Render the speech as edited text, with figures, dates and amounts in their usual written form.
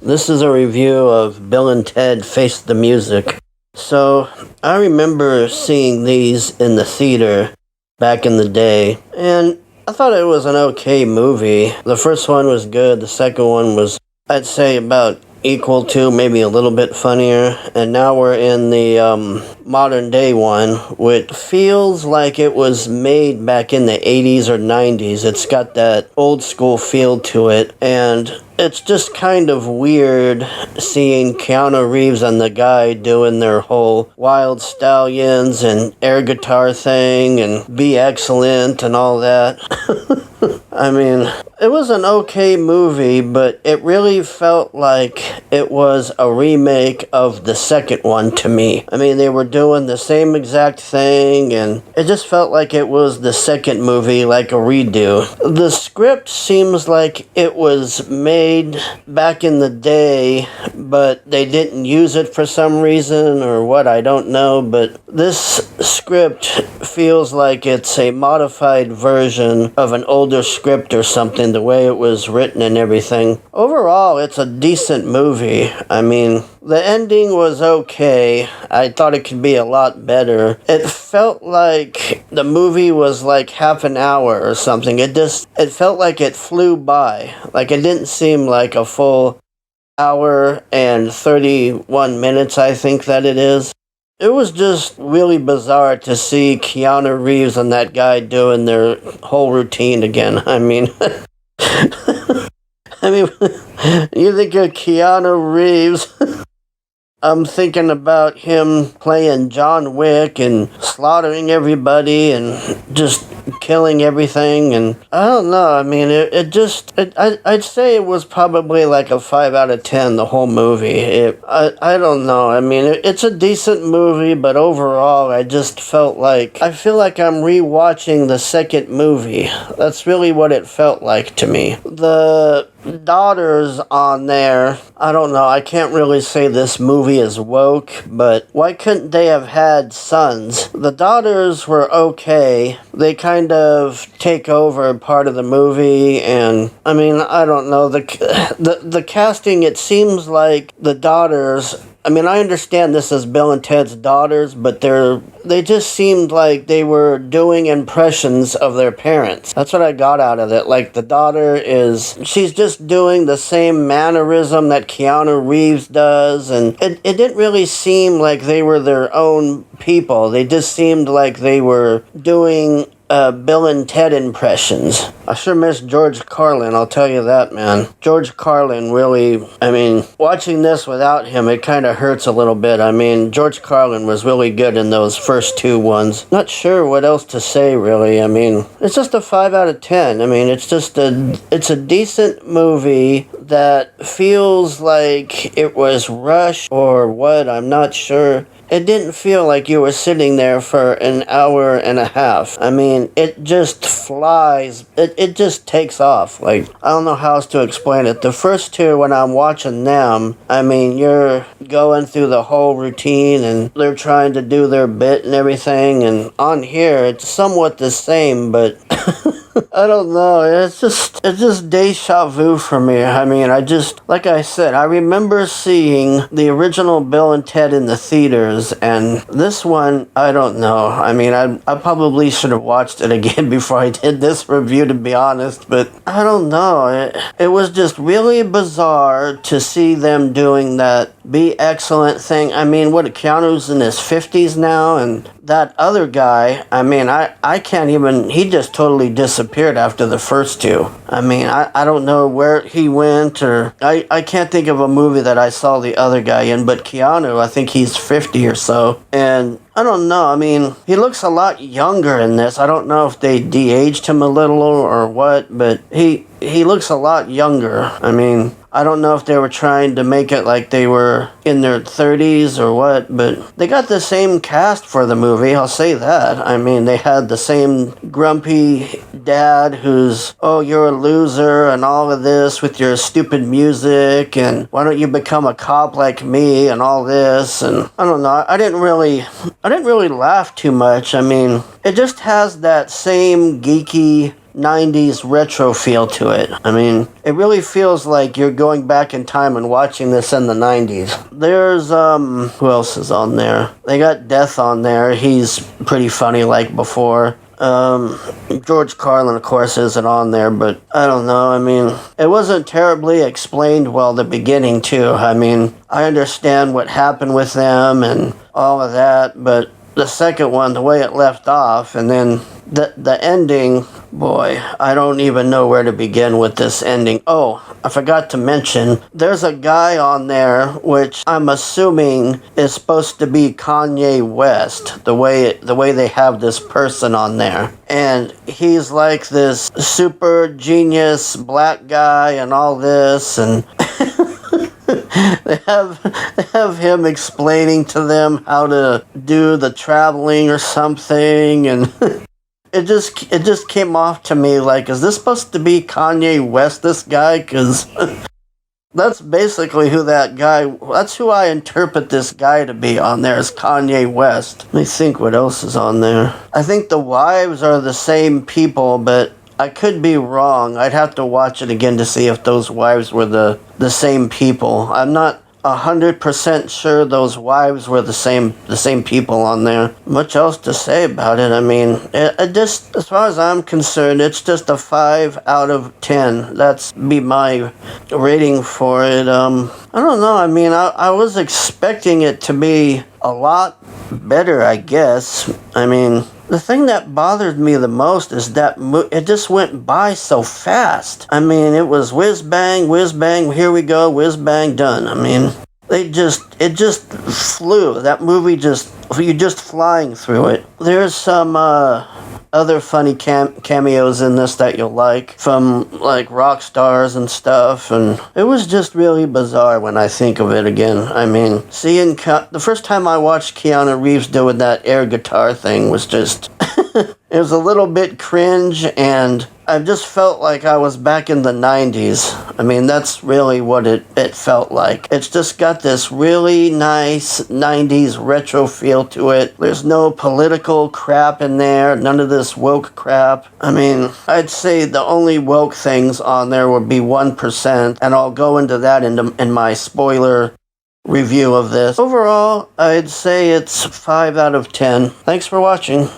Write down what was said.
This is a review of Bill and Ted Face the Music. So, I remember seeing these in the theater back in the day, and I thought it was an okay movie. The first one was good, the second one was, I'd say, about equal to, maybe a little bit funnier, and now we're in the modern day one, which feels like it was made back in the 80s or 90s. It's got that old school feel to it, and it's just kind of weird seeing Keanu Reeves and the guy doing their whole Wild Stallions and air guitar thing and Be Excellent and all that. I mean, it was an okay movie, but it really felt like it was a remake of the second one to me. I mean, they were doing the same exact thing, and it just felt like it was the second movie, like a redo. The script seems like it was made back in the day, but they didn't use it for some reason or what, I don't know, but this script feels like it's a modified version of an older script or something, the way it was written and everything. Overall, it's a decent movie. I mean, the ending was okay. I thought it could be a lot better. It felt like the movie was like half an hour or something. It felt like it flew by. Like it didn't seem like a full hour and 31 minutes, I think that it is. It was just really bizarre to see Keanu Reeves and that guy doing their whole routine again. I mean, you think of Keanu Reeves, I'm thinking about him playing John Wick and slaughtering everybody and just killing everything, and I don't know, I mean, I'd say it was probably like a 5 out of 10, the whole movie. I don't know, I mean, it's a decent movie, but overall, I feel like I'm rewatching the second movie. That's really what it felt like to me. The daughters on there, I don't know, I can't really say this movie is woke, but why couldn't they have had sons? The daughters were okay. They kind of take over part of the movie, and I mean, I don't know, the casting, it seems like the daughters, I mean, I understand this is Bill and Ted's daughters, but they just seemed like they were doing impressions of their parents. That's what I got out of it. Like, the daughter she's just doing the same mannerism that Keanu Reeves does, and it didn't really seem like they were their own people. They just seemed like they were doing Bill and Ted impressions. I sure miss George Carlin, I'll tell you that, man. George Carlin really, I mean, watching this without him, it kind of hurts a little bit. I mean, George Carlin was really good in those first two ones. Not sure what else to say, really. I mean, it's just a 5 out of 10. I mean, it's a decent movie that feels like it was rushed or what, I'm not sure. It didn't feel like you were sitting there for an hour and a half. I mean, it just flies. It just takes off. Like, I don't know how else to explain it. The first two, when I'm watching them, I mean, you're going through the whole routine and they're trying to do their bit and everything. And on here, it's somewhat the same, but I don't know, it's just deja vu for me. I mean, like I said, I remember seeing the original Bill and Ted in the theaters, and this one, I don't know. I mean, I probably should have watched it again before I did this review, to be honest, but I don't know. It was just really bizarre to see them doing that Be Excellent thing. I mean, Keanu's in his 50s now, and that other guy, I mean, I can't even, he just totally disappeared after the first two. I mean, I don't know where he went, or I can't think of a movie that I saw the other guy in, but Keanu, I think he's 50 or so, and I don't know, I mean, he looks a lot younger in this. I don't know if they de-aged him a little or what, but he looks a lot younger. I mean, I don't know if they were trying to make it like they were in their 30s or what, but they got the same cast for the movie, I'll say that. I mean, they had the same grumpy dad who's, oh, you're a loser and all of this with your stupid music, and why don't you become a cop like me and all this, and I don't know, I didn't really laugh too much. I mean, it just has that same geeky 90s retro feel to it. I mean, it really feels like you're going back in time and watching this in the 90s. There's, who else is on there? They got Death on there. He's pretty funny like before. George Carlin, of course, isn't on there, but I don't know. I mean, it wasn't terribly explained well the beginning, too. I mean, I understand what happened with them and all of that, but the second one, the way it left off, and then the ending, boy, I don't even know where to begin with this ending. Oh, I forgot to mention, there's a guy on there, which I'm assuming is supposed to be Kanye West, the way they have this person on there. And he's like this super genius black guy and all this, and they have him explaining to them how to do the traveling or something, and it just came off to me like, is this supposed to be Kanye West, this guy? Because that's basically that's who I interpret this guy to be on there, is Kanye West. Let me think what else is on there. I think the wives are the same people, but I could be wrong. I'd have to watch it again to see if those wives were the same people. I'm not 100% sure those wives were the same people on there. Much else to say about it. I mean, it just, as far as I'm concerned, it's just a 5 out of 10. That's be my rating for it. I don't know. I mean, I was expecting it to be a lot better, I guess. I mean, the thing that bothered me the most is that it just went by so fast. I mean, it was whiz bang, here we go, whiz bang, done. I mean, it just flew. That movie you're just flying through it. There's some other funny cameos in this that you'll like, from like rock stars and stuff, and it was just really bizarre when I think of it again. I mean, seeing the first time I watched Keanu Reeves doing that air guitar thing was just it was a little bit cringe, and I just felt like I was back in the 90s. I mean, that's really what it felt like. It's just got this really nice 90s retro feel to it. There's no political crap in there, none of this woke crap. I mean, I'd say the only woke things on there would be 1%, and I'll go into that in my spoiler review of this. Overall, I'd say it's 5 out of 10. Thanks for watching.